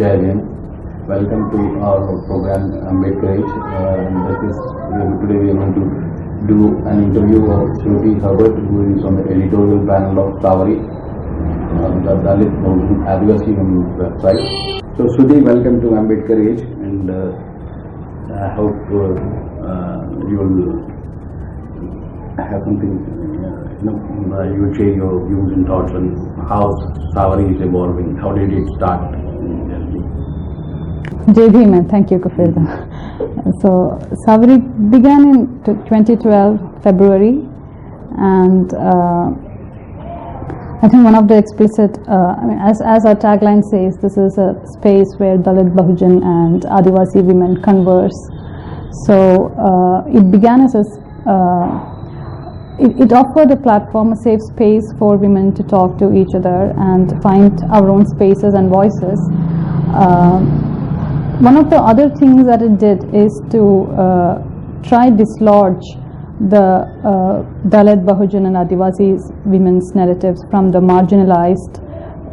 Jai Hind. Welcome to our program Ambedkar Age. Today we are going to do an interview of Sruthi Herbert, who is on the editorial panel of Savari, the Dalit Bahujan Adivasi website. So Sruthi, welcome to Ambedkar Age, and I hope you will have something, you will share your views and thoughts on how Savari is evolving. How did it start? Jai Hind, thank you, Kuffir. So Savari began in 2012 February, and I think one of the explicit, as our tagline says, this is a space where Dalit Bahujan and Adivasi women converse. So it began as a it offered a platform, a safe space for women to talk to each other and find our own spaces and voices. One of the other things that it did is to try dislodge the Dalit Bahujan and Adivasi women's narratives from the marginalized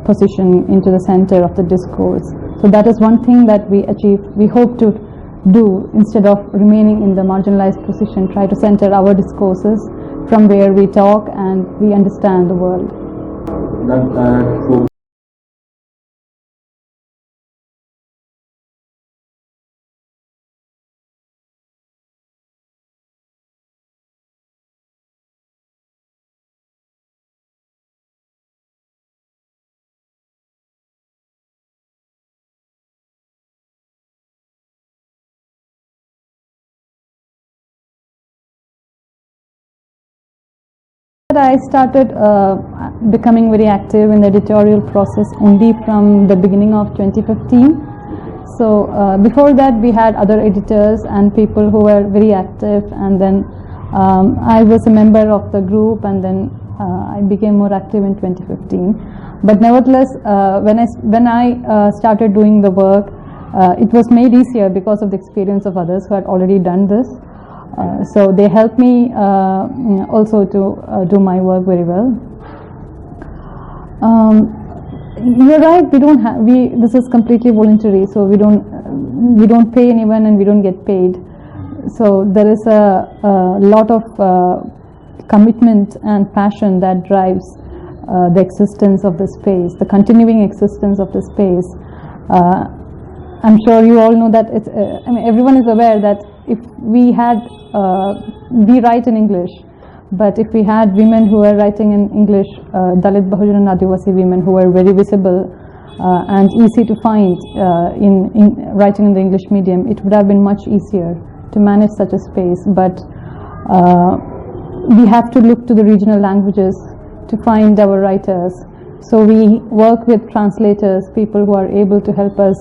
position into the center of the discourse. So that is one thing that we achieved. We hope to do, instead of remaining in the marginalized position, try to center our discourses from where we talk and we understand the world. I started becoming very active in the editorial process only from the beginning of 2015. So before that we had other editors and people who were very active, and then I was a member of the group, and then I became more active in 2015. But nevertheless, when I started doing the work, it was made easier because of the experience of others who had already done this. So they helped me also to do my work very well. You're right. We don't have. This is completely voluntary. So we don't pay anyone, and we don't get paid. So there is a lot of commitment and passion that drives the existence of the space, the continuing existence of the space. I'm sure you all know that it's. Everyone is aware that if we had, we write in English, but if we had women who were writing in English, Dalit Bahujan and Adivasi women who were very visible and easy to find in writing in the English medium, it would have been much easier to manage such a space. But we have to look to the regional languages to find our writers. So we work with translators, people who are able to help us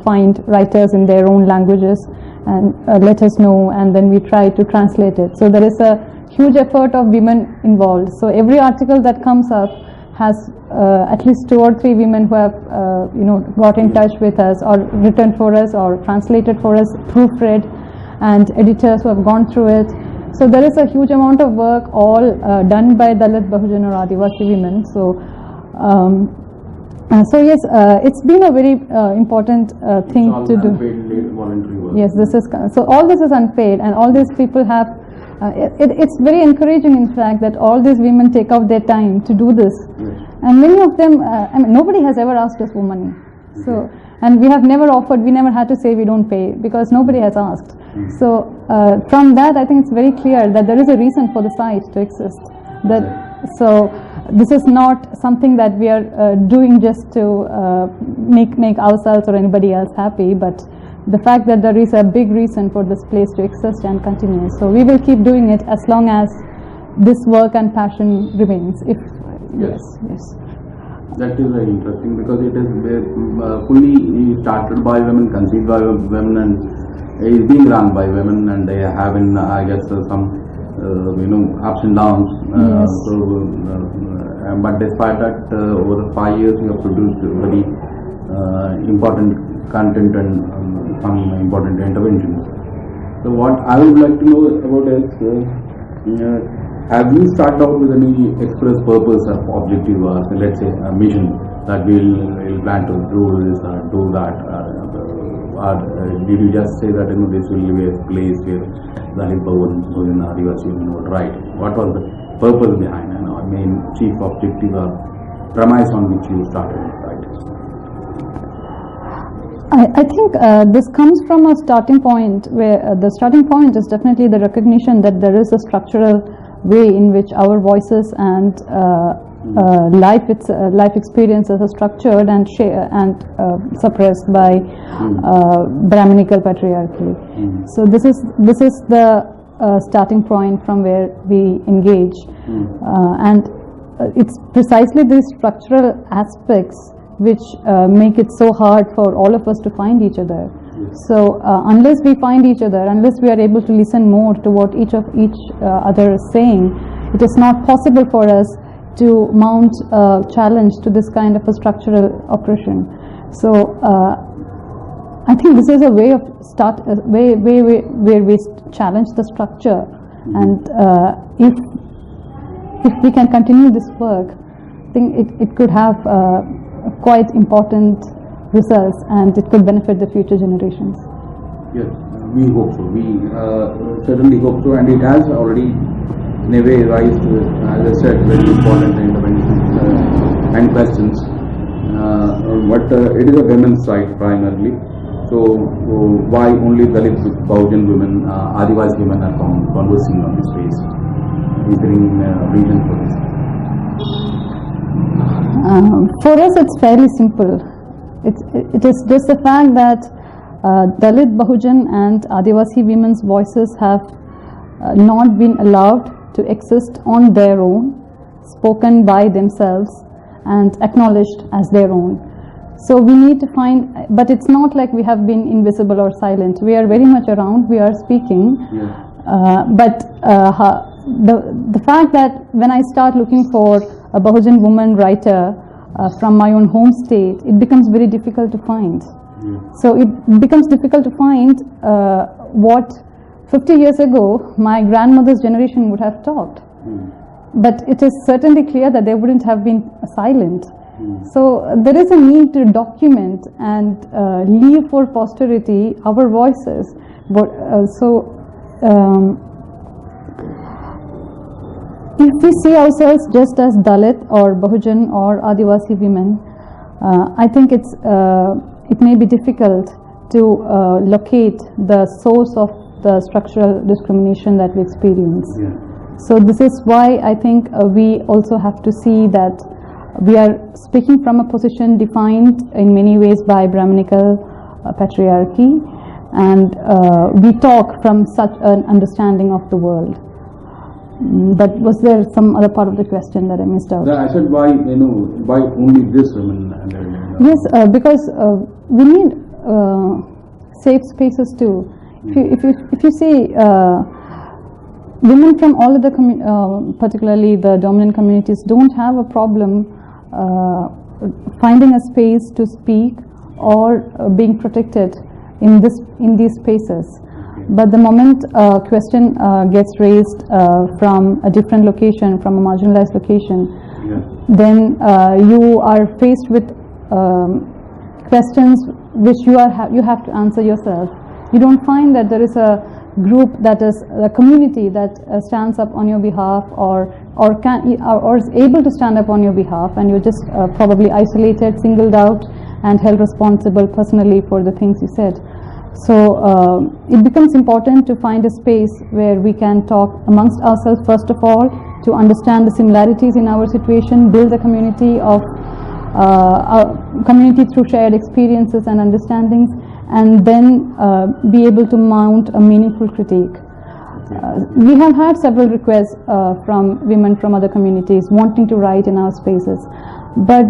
find writers in their own languages and let us know, and then we try to translate it. So there is a huge effort of women involved. So every article that comes up has at least 2 or 3 women who have got in touch with us, or written for us, or translated for us, proofread, and editors who have gone through it. So there is a huge amount of work all done by Dalit Bahujan or Adivasi women. So yes, it's been a very important thing to do. Voluntary work. Yes, this is so. All this is unpaid, and all these people have. It's very encouraging, in fact, that all these women take out their time to do this, yes. And many of them. Nobody has ever asked us for money. So, and we have never offered. We never had to say we don't pay because nobody has asked. So from that, I think it's very clear that there is a reason for the site to exist. So. This is not something that we are doing just to make ourselves or anybody else happy, but the fact that there is a big reason for this place to exist and continue. So we will keep doing it as long as this work and passion remains. Yes. That is very interesting, because it is fully started by women, conceived by women, and is being run by women, and they have, I guess, some ups and downs. Yes. But despite that, over the 5 years, you have produced very important content and some important interventions. So what I would like to know about is, have you started out with any express purpose or objective, let's say a mission? that we'll plan to do this or do that, or did you just say that this will be a place where Dalit Bahujan and Adivasi would write? What was the purpose behind, chief objective or premise on which you started writing? I think this comes from a starting point where the starting point is definitely the recognition that there is a structural way in which our voices and life experiences are structured and suppressed by Brahminical patriarchy. So this is the starting point from where we engage, and it's precisely these structural aspects which make it so hard for all of us to find each other. So unless we find each other, unless we are able to listen more to what each other is saying, it is not possible for us to mount a challenge to this kind of a structural oppression. So I think this is a way of where we challenge the structure, and if we can continue this work, I think it could have quite important results, and it could benefit the future generations. Yes, we hope so. We certainly hope so, and it has already, in a way, raised, as I said, very important interventions and questions. But it is a women's side primarily. So why only Dalit Bahujan women, Adivasi women are conversing on this space? Is there any reason for this? For us, it's fairly simple. It is just the fact that Dalit Bahujan and Adivasi women's voices have not been allowed to exist on their own, spoken by themselves and acknowledged as their own. So we need to find, but it's not like we have been invisible or silent. We are very much around, we are speaking. But the fact that when I start looking for a Bahujan woman writer from my own home state, it becomes very difficult to find. So it becomes difficult to find what 50 years ago my grandmother's generation would have talked. But it is certainly clear that they wouldn't have been silent. So there is a need to document and leave for posterity our voices. But if we see ourselves just as Dalit or Bahujan or Adivasi women, I think it may be difficult to locate the source of the structural discrimination that we experience. So this is why I think we also have to see that we are speaking from a position defined in many ways by Brahminical patriarchy, and we talk from such an understanding of the world. But was there some other part of the question that I missed out? I said why only this women? Yes, because we need safe spaces too. If you see women from all of the particularly the dominant communities don't have a problem finding a space to speak or being protected in these spaces. But the moment a question gets raised from a different location, from a marginalized location, then you are faced with questions which you have to answer yourself. You don't find that there is a group that is a community that stands up on your behalf or is able to stand up on your behalf, and you're just probably isolated, singled out, and held responsible personally for the things you said. So it becomes important to find a space where we can talk amongst ourselves first of all, to understand the similarities in our situation, build a community of community through shared experiences and understandings, and then be able to mount a meaningful critique. We have had several requests from women from other communities wanting to write in our spaces, but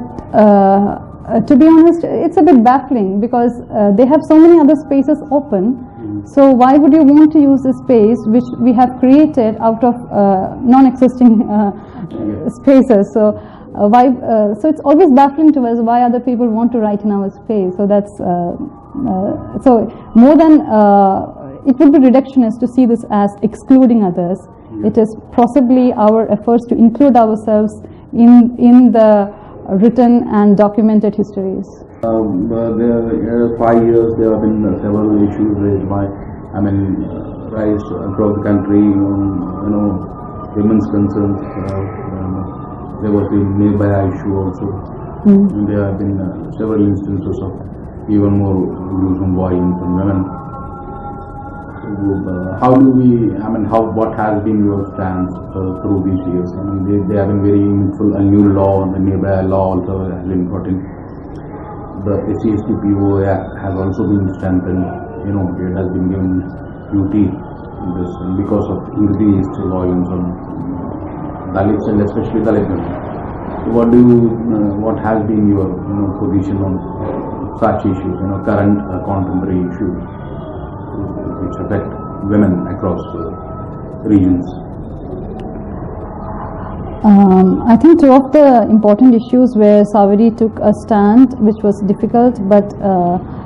to be honest, it's a bit baffling because they have so many other spaces open. So why would you want to use a space which we have created out of non-existing spaces? So why? So it's always baffling to us why other people want to write in our space. So that's so more than it would be reductionist to see this as excluding others. It is possibly our efforts to include ourselves in the written and documented histories? There 5 years there have been several issues raised by, raised across the country, women's concerns. There was the nearby issue also. And there have been several instances of even more gruesome violence on women. How do we, what has been your stance through these years? They have been very meaningful. A new law, the nearby law also has been brought in. The SCSTPO has also been strengthened. It has been given duty in this because of increased violence on Dalits and especially Dalit women. What has been your position on such issues? Current contemporary issues which affect women across regions. I think two of the important issues where Savari took a stand, which was difficult but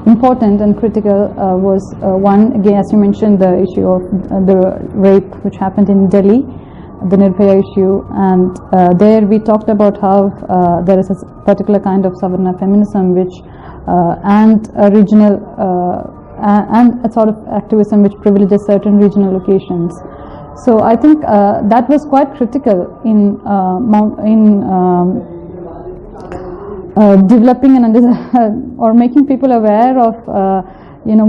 important and critical, was one, again, as you mentioned, the issue of the rape which happened in Delhi, the Nirbhaya issue, and there we talked about how there is a particular kind of Savarna feminism which and a regional and a sort of activism which privileges certain regional locations. So I think that was quite critical in developing and or making people aware of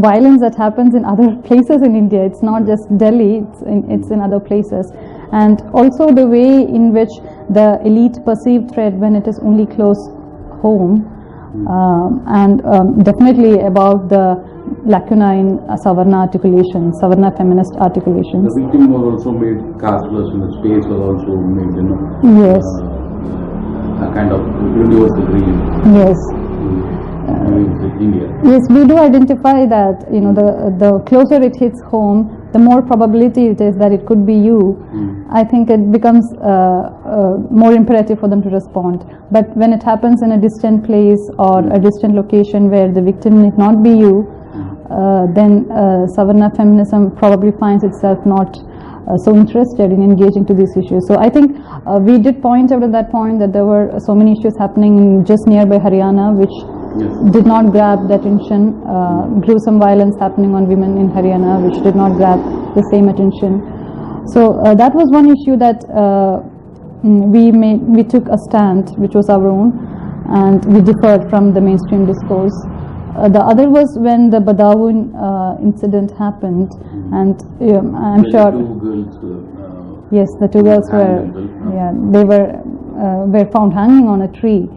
violence that happens in other places in India. It's not just Delhi; it's in other places, and also the way in which the elite perceive threat when it is only close home, and definitely about the lacuna in Savarna articulations, Savarna feminist articulations. The victim was also made casteless, and the space was also made, yes, a kind of universal dream. Yes. India. Yes, we do identify that the closer it hits home, the more probability it is that it could be you. I think it becomes more imperative for them to respond. But when it happens in a distant place or a distant location where the victim need not be you, then Savarna feminism probably finds itself not so interested in engaging to these issues. So I think we did point out at that point that there were so many issues happening in just nearby Haryana which did not grab the attention, gruesome violence happening on women in Haryana which did not grab the same attention. So that was one issue that we took a stand which was our own, and we differed from the mainstream discourse. The other was when the Badawun incident happened, and I'm sure. Two girls, yes, the two girls were. They were found hanging on a tree,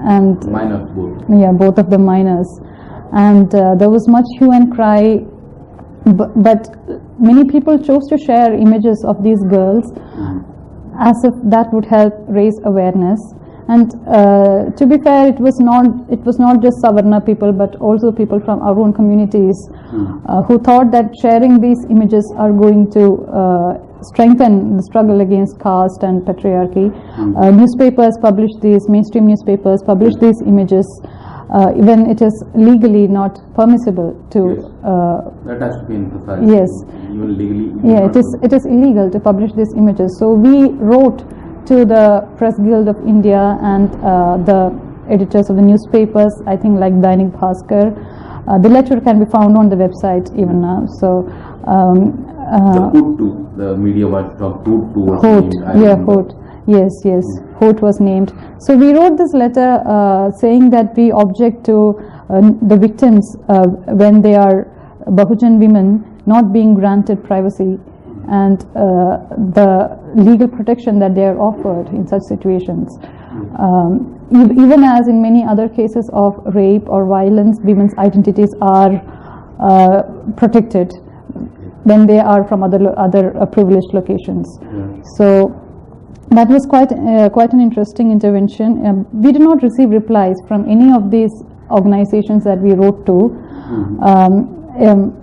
and minors both. Yeah, both of them minors, and there was much hue and cry. But many people chose to share images of these girls as if that would help raise awareness. And to be fair, it was not just Savarna people, but also people from our own communities who thought that sharing these images are going to strengthen the struggle against caste and patriarchy. Newspapers published these, mainstream newspapers published these images, when it is legally not permissible to. That has to be emphasized. Yes. Even legally. Yeah, it is illegal to publish these images. So we wrote to the Press Guild of India and the editors of the newspapers, I think like Dalit Bhaskar. The letter can be found on the website even now. So the media watchdog Hoot Hoot. Yes, Hoot was named. So we wrote this letter saying that we object to the victims when they are Bahujan women not being granted privacy and the legal protection that they are offered in such situations. Even as in many other cases of rape or violence, women's identities are protected when they are from other privileged locations. So that was quite an interesting intervention. We did not receive replies from any of these organizations that we wrote to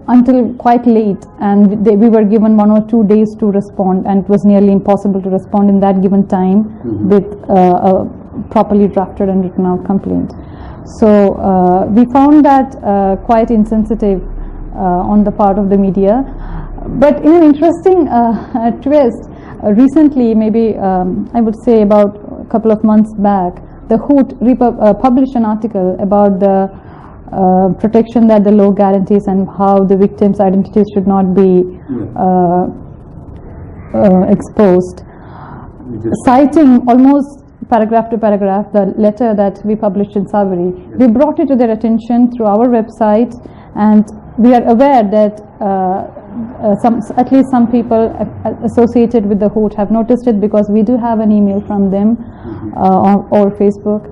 until quite late, and we were given 1 or 2 days to respond, and it was nearly impossible to respond in that given time with a properly drafted and written out complaint. So we found that quite insensitive on the part of the media. But in an interesting twist, recently, maybe I would say about couple of months back, the Hoot published an article about the protection that the law guarantees and how the victims' identities should not be exposed, citing almost paragraph to paragraph the letter that we published in Savari. We brought it to their attention through our website, and we are aware that at least some people associated with the Hoot have noticed it, because we do have an email from them or Facebook,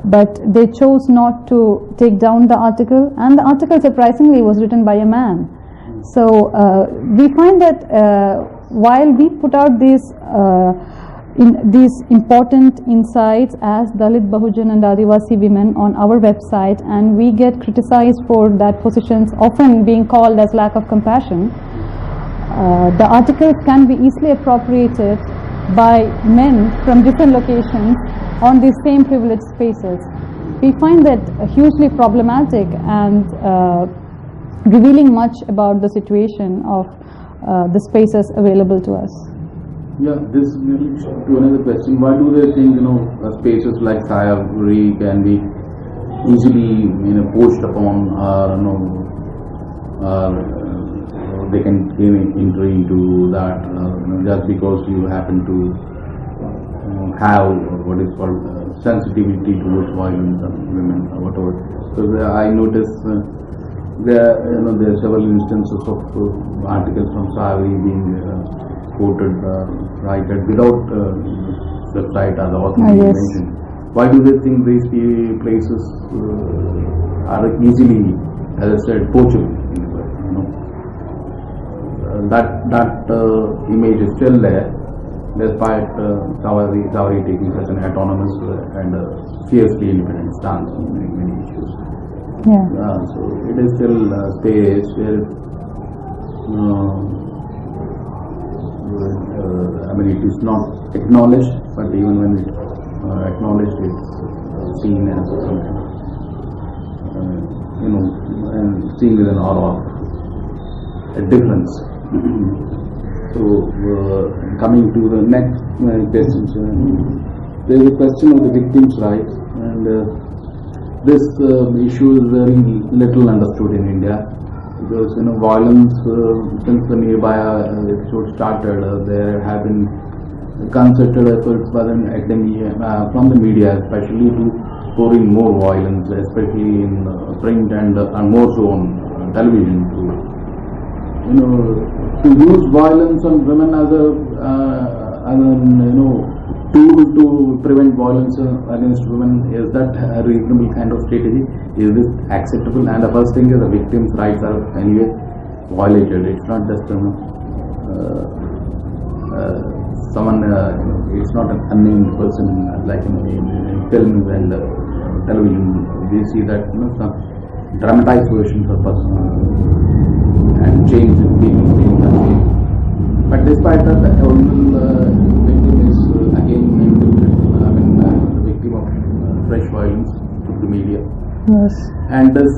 but they chose not to take down the article, and the article surprisingly was written by a man. So we find that while we put out these important insights as Dalit Bahujan and Adivasi women on our website, and we get criticized for that positions often being called as lack of compassion, the articles can be easily appropriated by men from different locations on these same privileged spaces. We find that hugely problematic and revealing much about the situation of the spaces available to us. Yeah, this leads to another question. Why do they think, spaces like Savari can be easily, poached upon, they can gain entry into that, just because you happen to have what is called sensitivity towards violence on women or whatever. So I noticed there are several instances of articles from Savari being quoted, cited without website or the author being mentioned. Why do they think these places are easily, as I said, poachable? That image is still there, despite Savari taking such an autonomous and fiercely independent stance on many issues. So it is still a space where it is not acknowledged, but even when it's acknowledged, it's seen as something, and seen with an aura of a difference. So, coming to the next question, there is a question of the victims' rights, and this issue is very little understood in India. Because violence, since the nearby episode started, there have been concerted efforts by the academia, from the media especially, to pour in more violence, especially in print and more so on television. To use violence on women as a tool to prevent violence against women, is that a reasonable kind of strategy? Is this acceptable? And the first thing is the victims' rights are anyway violated. It's not just someone, it's not an unnamed person like in films and television. We see that some dramatized versions of person and change in people saying that name. But despite that, the original victim is again the victim of fresh violence through the media. Yes. And this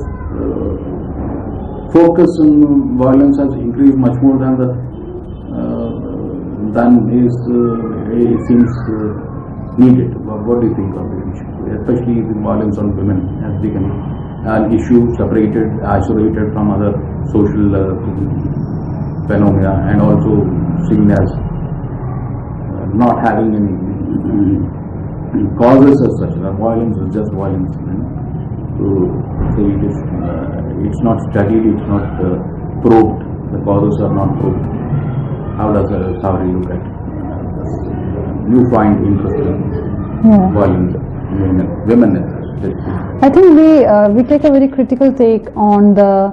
focus on violence has increased much more than it seems needed. What do you think of the issue? Especially the violence on women has become an issue separated, isolated from other social phenomena, and also seen as not having any causes as such. Violence is just violence. So it's not studied, it's not probed. The causes are not probed. How does Savari look at this newfound interest in violence in women? I think we take a very critical take on the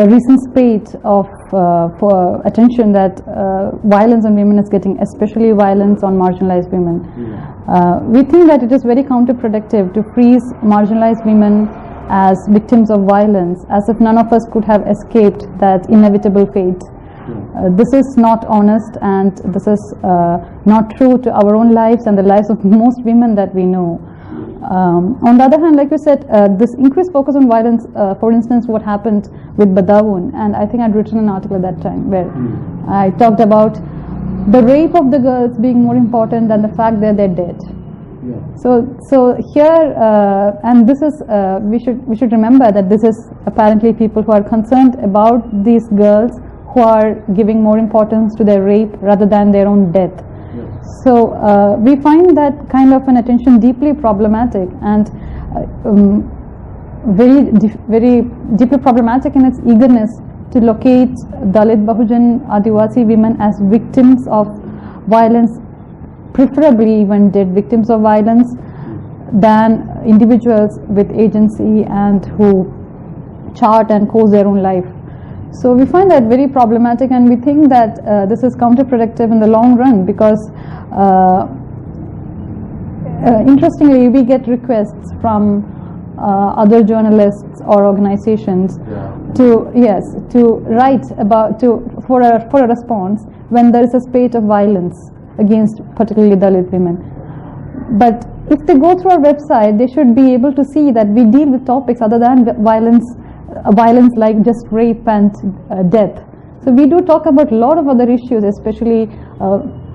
recent spate of for attention that violence on women is getting, especially violence on marginalized women. We think that it is very counterproductive to freeze marginalized women as victims of violence, as if none of us could have escaped that inevitable fate. This is not honest, and this is not true to our own lives and the lives of most women that we know. On the other hand, like you said, this increased focus on violence, for instance, what happened with Badawun, and I think I'd written an article at that time where I talked about the rape of the girls being more important than the fact that they're dead. Yeah. So here, and this is we should remember that this is apparently people who are concerned about these girls who are giving more importance to their rape rather than their own death. Yeah. So we find that kind of an attention deeply problematic and very deeply problematic in its eagerness to locate Dalit Bahujan Adivasi women as victims of violence, preferably even dead victims of violence, than individuals with agency and who chart and course their own life. So we find that very problematic, and we think that this is counterproductive in the long run, because interestingly we get requests from other journalists or organizations to write about for a response when there is a spate of violence against particularly Dalit women. But if they go through our website, they should be able to see that we deal with topics other than violence like just rape and death. So we do talk about a lot of other issues, especially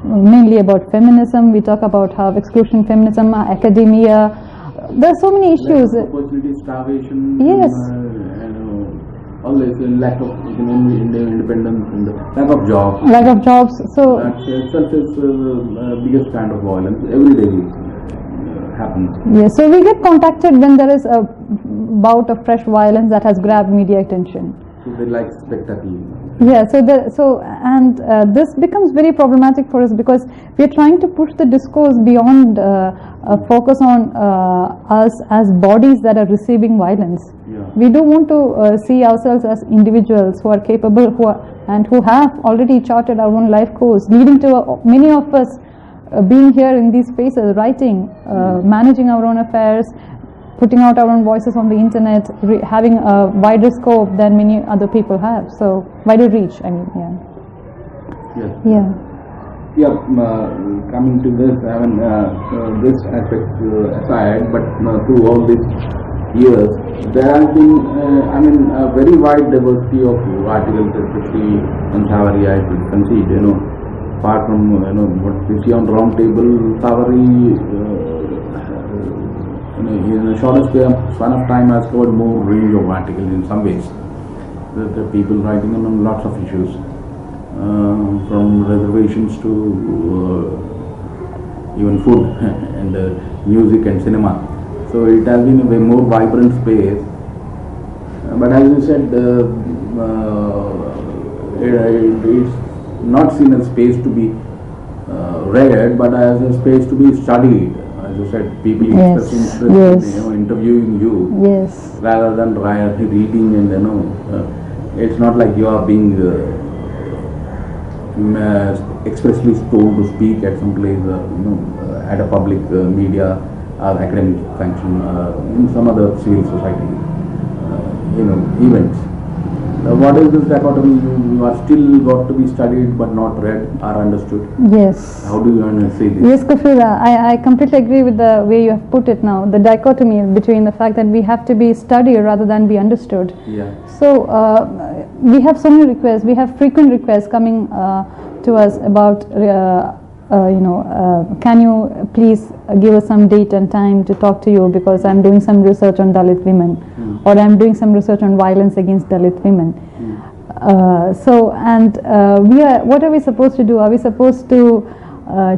mainly about feminism. We talk about how exclusion feminism, academia. There are so many issues. Lack of opportunity, starvation. Yes. Always lack of independence and lack of jobs. Lack of jobs. So that itself is biggest kind of violence every day happens. Yes. So we get contacted when there is a bout of fresh violence that has grabbed media attention. So they like spectacle. Yeah, this becomes very problematic for us, because we are trying to push the discourse beyond focus on us as bodies that are receiving violence. Yeah. We do want to see ourselves as individuals who are capable, who have already charted our own life course, leading to many of us being here in these spaces, writing, managing our own affairs, putting out our own voices on the internet, having a wider scope than many other people have. So wider reach, I mean, yeah. Yes. Yeah. Yeah. Coming to this, I mean, this aspect aside, but through all these years, there has been, a very wide diversity of articles, especially on Savari, I should concede. Apart from what we see on round table, Savari. In the shortest span of time has covered more range of articles in some ways. There are people writing on lots of issues, from reservations to even food and music and cinema. So it has been a way more vibrant space. But as you said, it's not seen as space to be read, but as a space to be studied. As you said, people expressing interest in interviewing you, rather than reading, and it's not like you are being expressly told to speak at some place, at a public media or academic function, in some other civil society, events. What is this dichotomy? You are still got to be studied but not read or understood. Yes. How do you say this? Yes, Kuffir, I completely agree with the way you have put it now. The dichotomy between the fact that we have to be studied rather than be understood. Yeah. So we have so many requests. We have frequent requests coming to us about, can you please give us some date and time to talk to you, because I'm doing some research on Dalit women, or I'm doing some research on violence against Dalit women. What are we supposed to do? Are we supposed to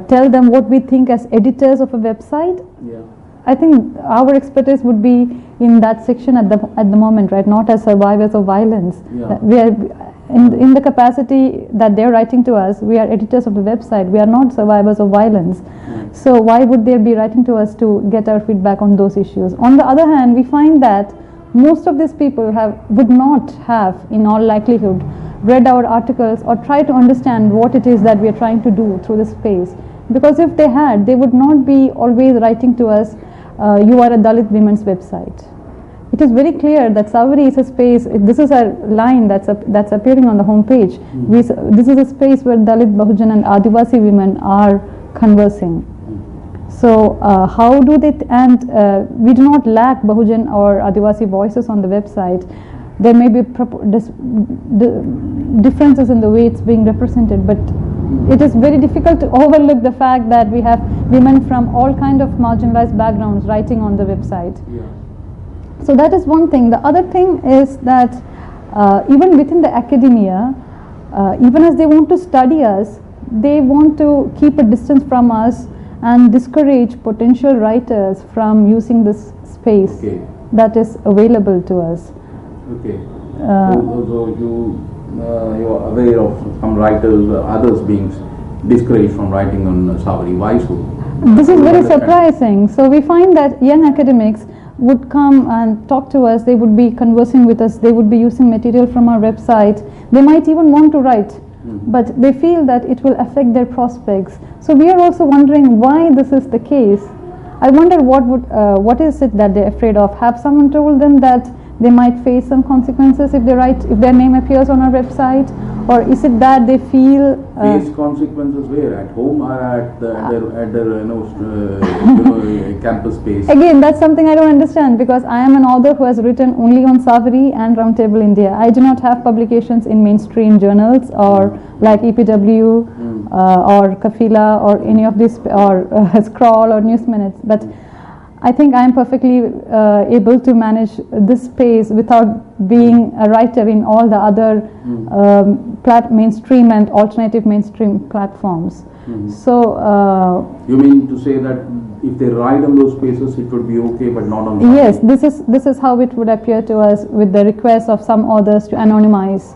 tell them what we think as editors of a website? Yeah. I think our expertise would be in that section at the moment, right? Not as survivors of violence. Yeah. We are in the capacity that they're writing to us. We are editors of the website. We are not survivors of violence. So why would they be writing to us to get our feedback on those issues? On the other hand, we find that most of these people would not have, in all likelihood, read our articles or try to understand what it is that we are trying to do through this space. Because if they had, they would not be always writing to us, you are a Dalit women's website. It is very clear that Savari is a space. This is a line that's appearing on the homepage. This is a space where Dalit Bahujan and Adivasi women are conversing. So how do they? We do not lack Bahujan or Adivasi voices on the website. There may be differences in the way it's being represented, but it is very difficult to overlook the fact that we have women from all kind of marginalized backgrounds writing on the website. Yeah. So that is one thing. The other thing is that even within the academia, even as they want to study us, they want to keep a distance from us and discourage potential writers from using this space that is available to us. Okay. So you are aware of some writers, others being discouraged from writing on Savari. Why so? This is very surprising. So we find that young academics would come and talk to us, they would be conversing with us, they would be using material from our website, they might even want to write, but they feel that it will affect their prospects. So we are also wondering why this is the case. I wonder what is it that they're afraid of? Have someone told them that they might face some consequences if they write, if their name appears on our website, or is it that they feel face consequences where, at home or at their campus space? Again, that's something I don't understand, because I am an author who has written only on Savari and Roundtable India. I do not have publications in mainstream journals or like EPW or Kafila or any of these, or Scroll or News Minutes, but I think I am perfectly able to manage this space without being a writer in all the other mainstream and alternative mainstream platforms. So you mean to say that if they write on those spaces, it would be okay, but not on Savari? Yes, this is how it would appear to us, with the request of some authors to anonymize.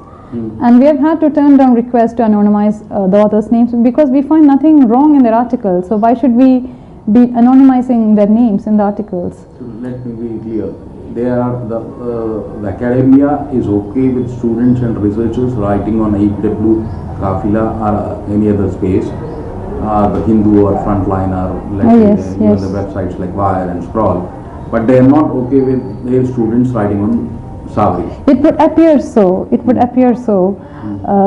And we have had to turn down requests to anonymize the authors' names because we find nothing wrong in their articles. So why should we be anonymizing their names in the articles? So let me be clear. The academia is okay with students and researchers writing on EPW, Kafila or any other space, the Hindu or Frontline or the websites like Wire and Scroll, but they are not okay with their students writing on Savari. It would appear so. It would appear so.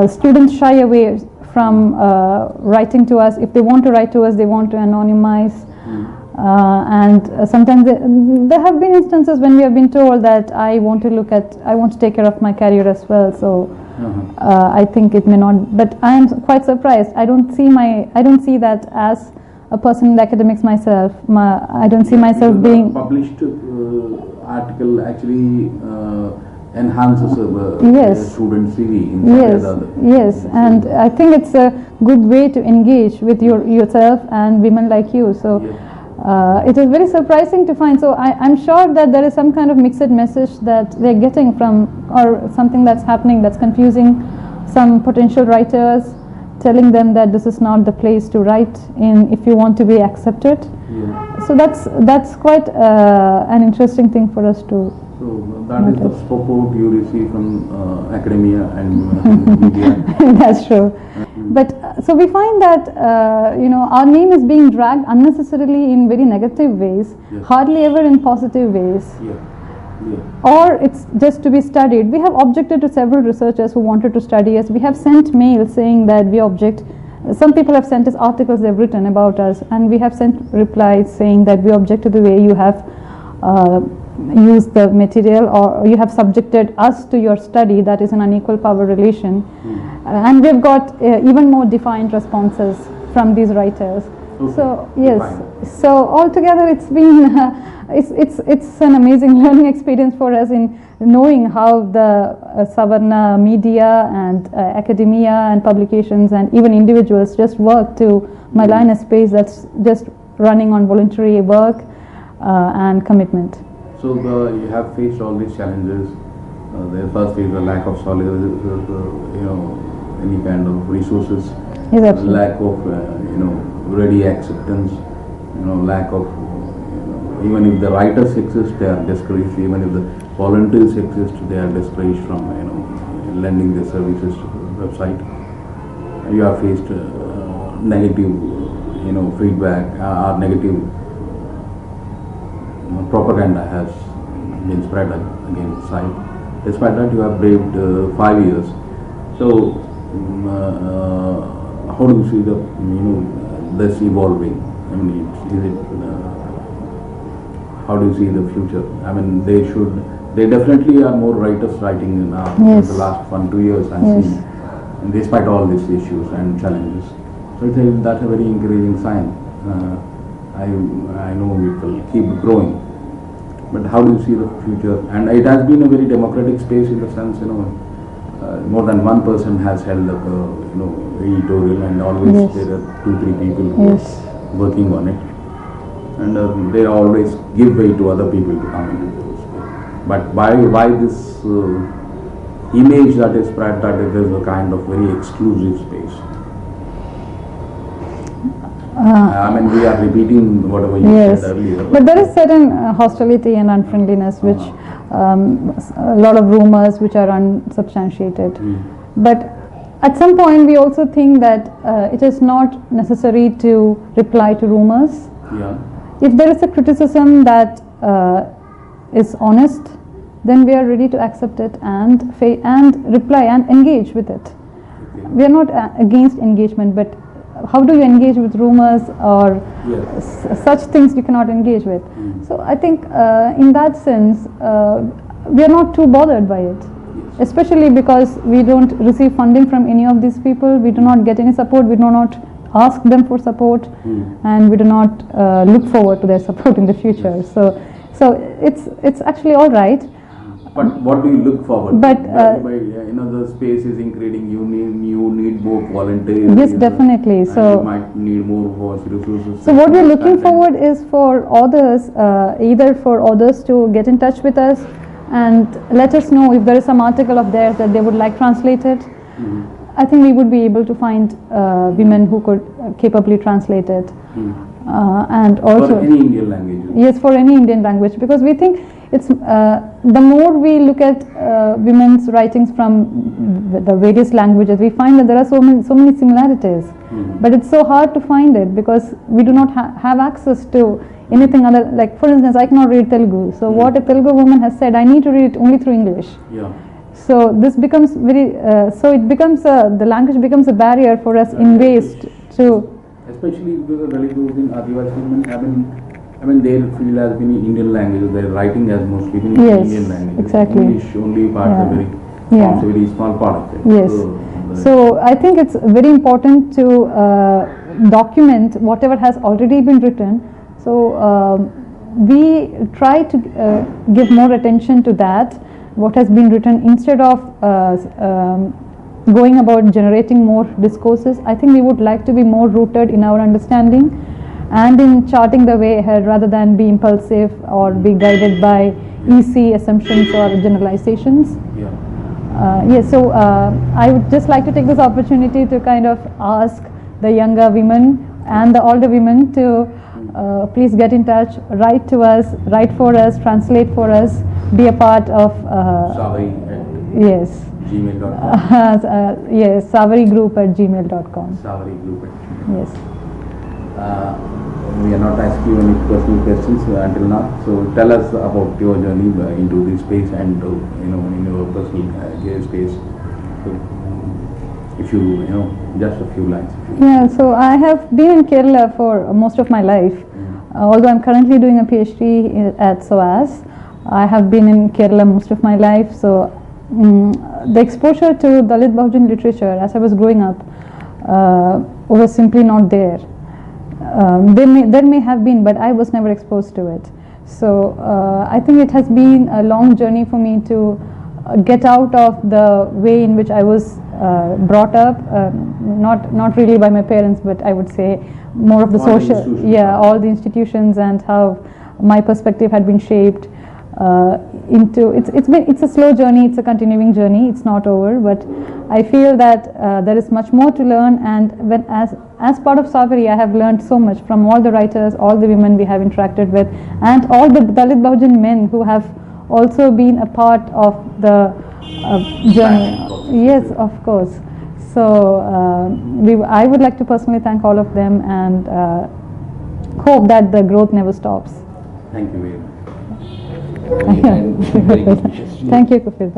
Students shy away from writing to us. If they want to write to us, they want to anonymize. And sometimes there have been instances when we have been told that I want to take care of my career as well. So I think it may not. But I am quite surprised. I don't see that as a person in the academics myself. I don't see myself being published article actually enhances a student CV. Yes, and I think it's a good way to engage with yourself and women like you. So it is very surprising to find. So I'm sure that there is some kind of mixed message that they're getting from, or something that's happening that's confusing some potential writers, telling them that this is not the place to write in if you want to be accepted. So that's quite an interesting thing for us to. So that is the support you receive from academia and media. That's true. But so we find that our name is being dragged unnecessarily in very negative ways, hardly ever in positive ways. Or it's just to be studied. We have objected to several researchers who wanted to study us. We have sent mails saying that we object. Some people have sent us articles they've written about us, and we have sent replies saying that we object to the way you have used the material, or you have subjected us to your study that is an unequal power relation. And we've got even more defined responses from these writers. So so altogether it's been it's an amazing learning experience for us in knowing how the Savarna media and academia and publications and even individuals just work to malign a space that's just running on voluntary work and commitment. So you have faced all these challenges. The first is the lack of any kind of resources, lack of ready acceptance, lack of even if the writers exist, they are discouraged. Even if the volunteers exist, they are discouraged from lending their services to the website. You have faced negative feedback or negative propaganda has been spread against the site. Despite that, you have braved 5 years. So how do you see this evolving? I mean, how do you see the future? I mean, they definitely are more writers writing in the last 1-2 years. I'm seeing. despite all these issues and challenges. So that's a very encouraging sign. I know it will keep growing. But how do you see the future? And it has been a very democratic space in the sense, more than one person has held up editorial, and always yes. there are 2-3 people who yes. are working on it. And they always give way to other people to come into the space. But why this image that is spread that it is a kind of very exclusive space? I mean, we are repeating whatever you yes. said earlier. But there is certain hostility and unfriendliness, which a lot of rumors which are unsubstantiated. But at some point, we also think that it is not necessary to reply to rumors. Yeah. If there is a criticism that is honest, then we are ready to accept it and reply and engage with it. Okay. We are not against engagement, but how do you engage with rumors or yes. such things you cannot engage with? So I think in that sense, we are not too bothered by it. Yes. Especially because we don't receive funding from any of these people, we do not get any support, we do not ask them for support, and we do not look forward to their support in the future. Yes. So it's actually all right. But what do you look forward? But the space is increasing. You need more volunteers. Yes, definitely. So you might need more resources. So what we're looking forward is for others, either for others to get in touch with us and let us know if there is some article of theirs that they would like translated. I think we would be able to find women who could capably translate it. And also for any Indian language. Yes, for any Indian language, because we think it's the more we look at women's writings from the various languages, we find that there are so many similarities. But it's so hard to find it because we do not have access to anything other. Like for instance, I cannot read Telugu. So what a Telugu woman has said, I need to read it only through English. Yeah. So this becomes very. So it becomes the language becomes a barrier for us in ways to. Especially because the Dalit Bahujan Adivasi women I mean, their field has been Indian language. Their writing has mostly been Indian language. Exactly. English only part a very small part of it. Yes. So I think it's very important to document whatever has already been written. So we try to give more attention to that, what has been written, instead of going about generating more discourses. I think we would like to be more rooted in our understanding and in charting the way ahead rather than be impulsive or be guided by easy assumptions or generalizations. Yes, so I would just like to take this opportunity to kind of ask the younger women and the older women to please get in touch, write to us, write for us, translate for us, be a part of Savari yes. gmail.com. Yes, Savari group at gmail.com. Savari group at Yes. We are not asking you any personal questions until now. So tell us about your journey into this space and in your personal space. So, if you just a few lines. Yeah. So I have been in Kerala for most of my life. Although I'm currently doing a PhD at SOAS, I have been in Kerala most of my life. So the exposure to Dalit Bahujan literature as I was growing up was simply not there. There may have been, but I was never exposed to it. So I think it has been a long journey for me to get out of the way in which I was brought up, not really by my parents, but I would say more of the social, all the institutions, and how my perspective had been shaped into. It's a slow journey, it's a continuing journey, it's not over, but I feel that there is much more to learn, and as part of Savari, I have learned so much from all the writers, all the women we have interacted with, and all the Dalit Bahujan men who have also been a part of the journey. Yes, of course. So I would like to personally thank all of them and hope that the growth never stops. Thank you very much. Thank you, Kuffir.